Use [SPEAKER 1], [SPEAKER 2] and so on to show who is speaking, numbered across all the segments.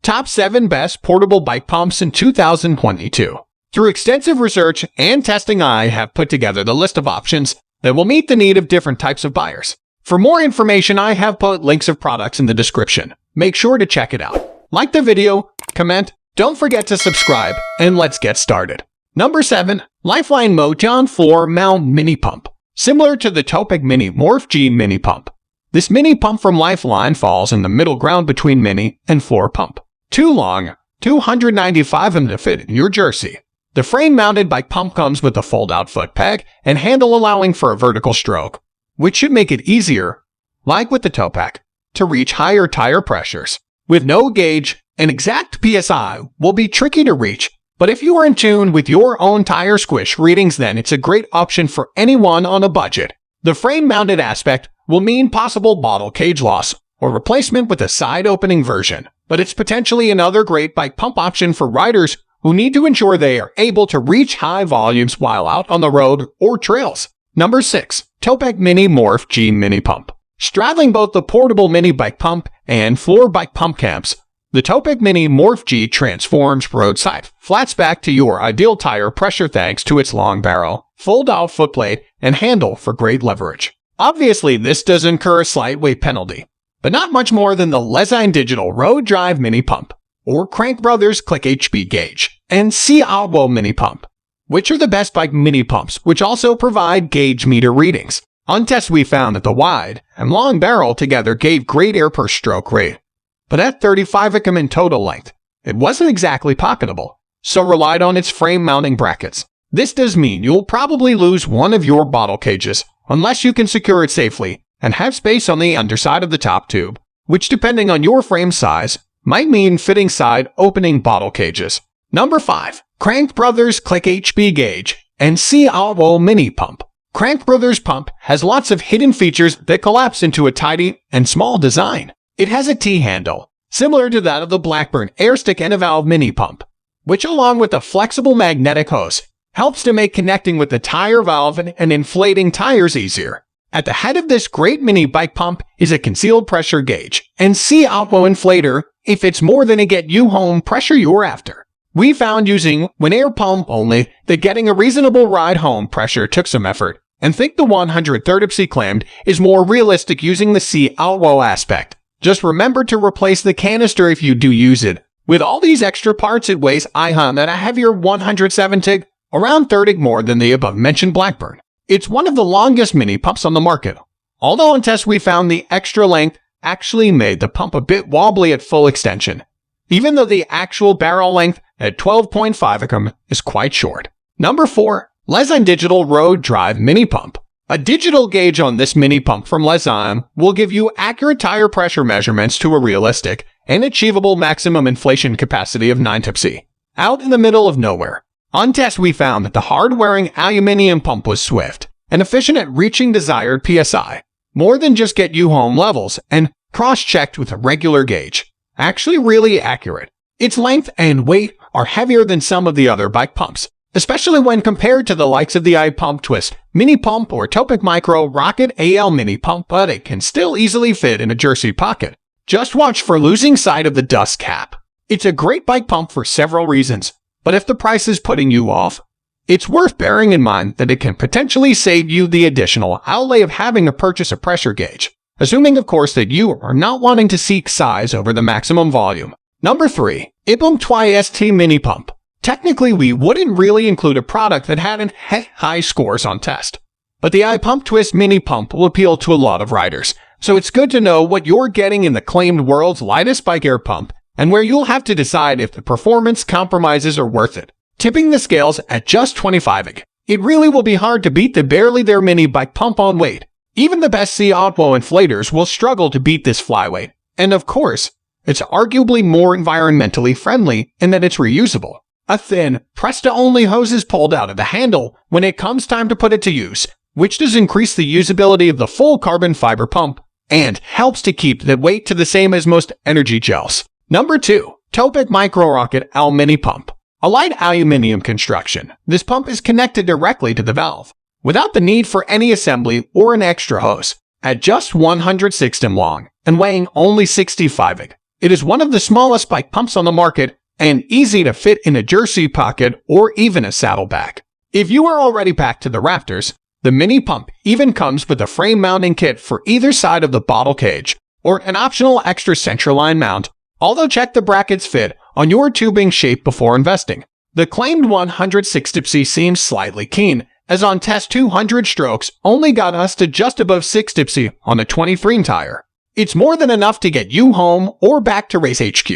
[SPEAKER 1] Top 7 Best Portable Bike Pumps in 2022. Through extensive research and testing, I have put together the list of options that will meet the need of different types of buyers. For more information, I have put links of products in the description. Make sure to check it out. Like the video, comment, don't forget to subscribe, and let's get started. Number 7. LIFELINE Motion Floor Mount Mini Pump. Similar to the TOPEAK Mini MORPH G Mini Pump, this mini pump from LIFELINE falls in the middle ground between mini and floor pump. Too long, 295 mm to fit in your jersey. The frame-mounted bike pump comes with a fold-out foot peg and handle allowing for a vertical stroke, which should make it easier, like with the TOPEAK, to reach higher tire pressures. With no gauge, an exact PSI will be tricky to reach, but if you are in tune with your own tire squish readings, then it's a great option for anyone on a budget. The frame-mounted aspect will mean possible bottle cage loss or replacement with a side-opening version, but it's potentially another great bike pump option for riders who need to ensure they are able to reach high volumes while out on the road or trails. Number 6. TOPEAK Mini MORPH G Mini Pump. Straddling both the portable mini bike pump and floor bike pump cams, the TOPEAK Mini MORPH G transforms roadside flats back to your ideal tire pressure thanks to its long barrel, fold-out footplate, and handle for great leverage. Obviously, this does incur a slight weight penalty, but not much more than the LEZYNE Digital Road Drive Mini Pump, or Crank Brothers KLIC HB Gauge, and CLITE Mini Pump, which are the best bike mini pumps, which also provide gauge meter readings. On tests, we found that the wide and long barrel together gave great air per stroke rate, but at 35 mm in total length, it wasn't exactly pocketable, so relied on its frame mounting brackets. This does mean you'll probably lose one of your bottle cages, unless you can secure it safely and have space on the underside of the top tube, which depending on your frame size, might mean fitting side opening bottle cages. Number 5. Crank Brothers KLIC HB Gauge and CLITE Mini Pump. Crank Brothers Pump has lots of hidden features that collapse into a tidy and small design. It has a T-handle, similar to that of the Blackburn Airstick and a valve mini pump, which along with a flexible magnetic hose, helps to make connecting with the tire valve and inflating tires easier. At the head of this great mini bike pump is a concealed pressure gauge and CLITE inflator if it's more than a get-you-home pressure you're after. We found using when air pump only that getting a reasonable ride-home pressure took some effort, and think the 130 psi claimed is more realistic using the CLITE aspect. Just remember to replace the canister if you do use it. With all these extra parts, it weighs at a heavier 170, around 30 more than the above-mentioned Blackburn. It's one of the longest mini pumps on the market, although in tests we found the extra length actually made the pump a bit wobbly at full extension, even though the actual barrel length at 12.5 mm is quite short. Number 4. LEZYNE Digital Road Drive Mini Pump. A digital gauge on this mini pump from LEZYNE will give you accurate tire pressure measurements to a realistic and achievable maximum inflation capacity of 9 psi, out in the middle of nowhere. On test, we found that the hard-wearing aluminum pump was swift and efficient at reaching desired PSI, more than just get-you-home levels, and cross-checked with a regular gauge. Actually really accurate. Its length and weight are heavier than some of the other bike pumps, especially when compared to the likes of the IPUMP Twist Mini Pump or TOPEAK Micro Rocket AL Mini Pump, but it can still easily fit in a jersey pocket. Just watch for losing sight of the dust cap. It's a great bike pump for several reasons, but if the price is putting you off, it's worth bearing in mind that it can potentially save you the additional outlay of having to purchase a pressure gauge, assuming of course that you are not wanting to seek size over the maximum volume. Number 3. IPUMP TWIST Mini Pump. Technically, we wouldn't really include a product that hadn't had high scores on test, but the IPUMP Twist Mini Pump will appeal to a lot of riders, so it's good to know what you're getting in the claimed world's lightest bike air pump, and where you'll have to decide if the performance compromises are worth it. Tipping the scales at just 25 ig, it really will be hard to beat the barely there mini bike pump on weight. Even the best CLITE inflators will struggle to beat this flyweight, and of course, it's arguably more environmentally friendly in that it's reusable. A thin, press-to-only hose is pulled out of the handle when it comes time to put it to use, which does increase the usability of the full carbon fiber pump and helps to keep the weight to the same as most energy gels. Number 2. TOPEAK Micro Rocket AL Mini Pump. A light aluminum construction, this pump is connected directly to the valve, without the need for any assembly or an extra hose. At just 106 mm long and weighing only 65 ig, It is one of the smallest bike pumps on the market and easy to fit in a jersey pocket or even a saddlebag. If you are already packed to the rafters, the mini pump even comes with a frame mounting kit for either side of the bottle cage, or an optional extra centerline mount, although check the brackets fit on your tubing shape before investing. The claimed 106 seems slightly keen, as on test 200 strokes only got us to just above 6 dipsy on a 23 tire. It's more than enough to get you home or back to Race HQ,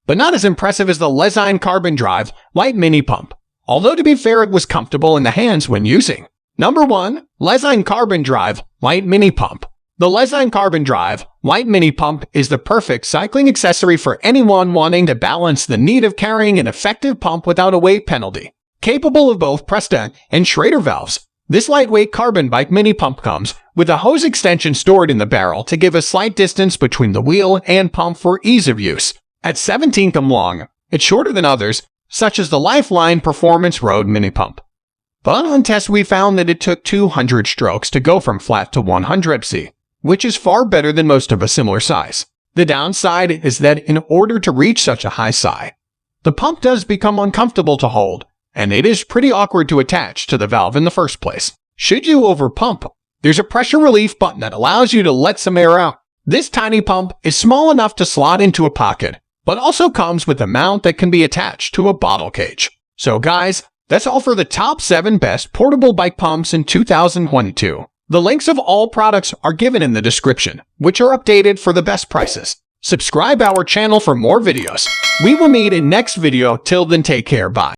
[SPEAKER 1] but not as impressive as the LEZYNE Carbon Drive LITE Mini Pump, although to be fair it was comfortable in the hands when using. Number 1. LEZYNE Carbon Drive LITE Mini Pump. The LEZYNE Carbon Drive LITE Mini Pump is the perfect cycling accessory for anyone wanting to balance the need of carrying an effective pump without a weight penalty. Capable of both press-down and Schrader valves, this lightweight carbon bike mini pump comes with a hose extension stored in the barrel to give a slight distance between the wheel and pump for ease of use. At 17 cm long, it's shorter than others, such as the LIFELINE Performance Road Mini Pump. But on tests we found that it took 200 strokes to go from flat to 100 psi, which is far better than most of a similar size. The downside is that in order to reach such a high psi, the pump does become uncomfortable to hold, and it is pretty awkward to attach to the valve in the first place. Should you overpump, there's a pressure relief button that allows you to let some air out. This tiny pump is small enough to slot into a pocket, but also comes with a mount that can be attached to a bottle cage. So guys, that's all for the top 7 best portable bike pumps in 2022. The links of all products are given in the description, which are updated for the best prices. Subscribe our channel for more videos. We will meet in next video. Till then, take care. Bye.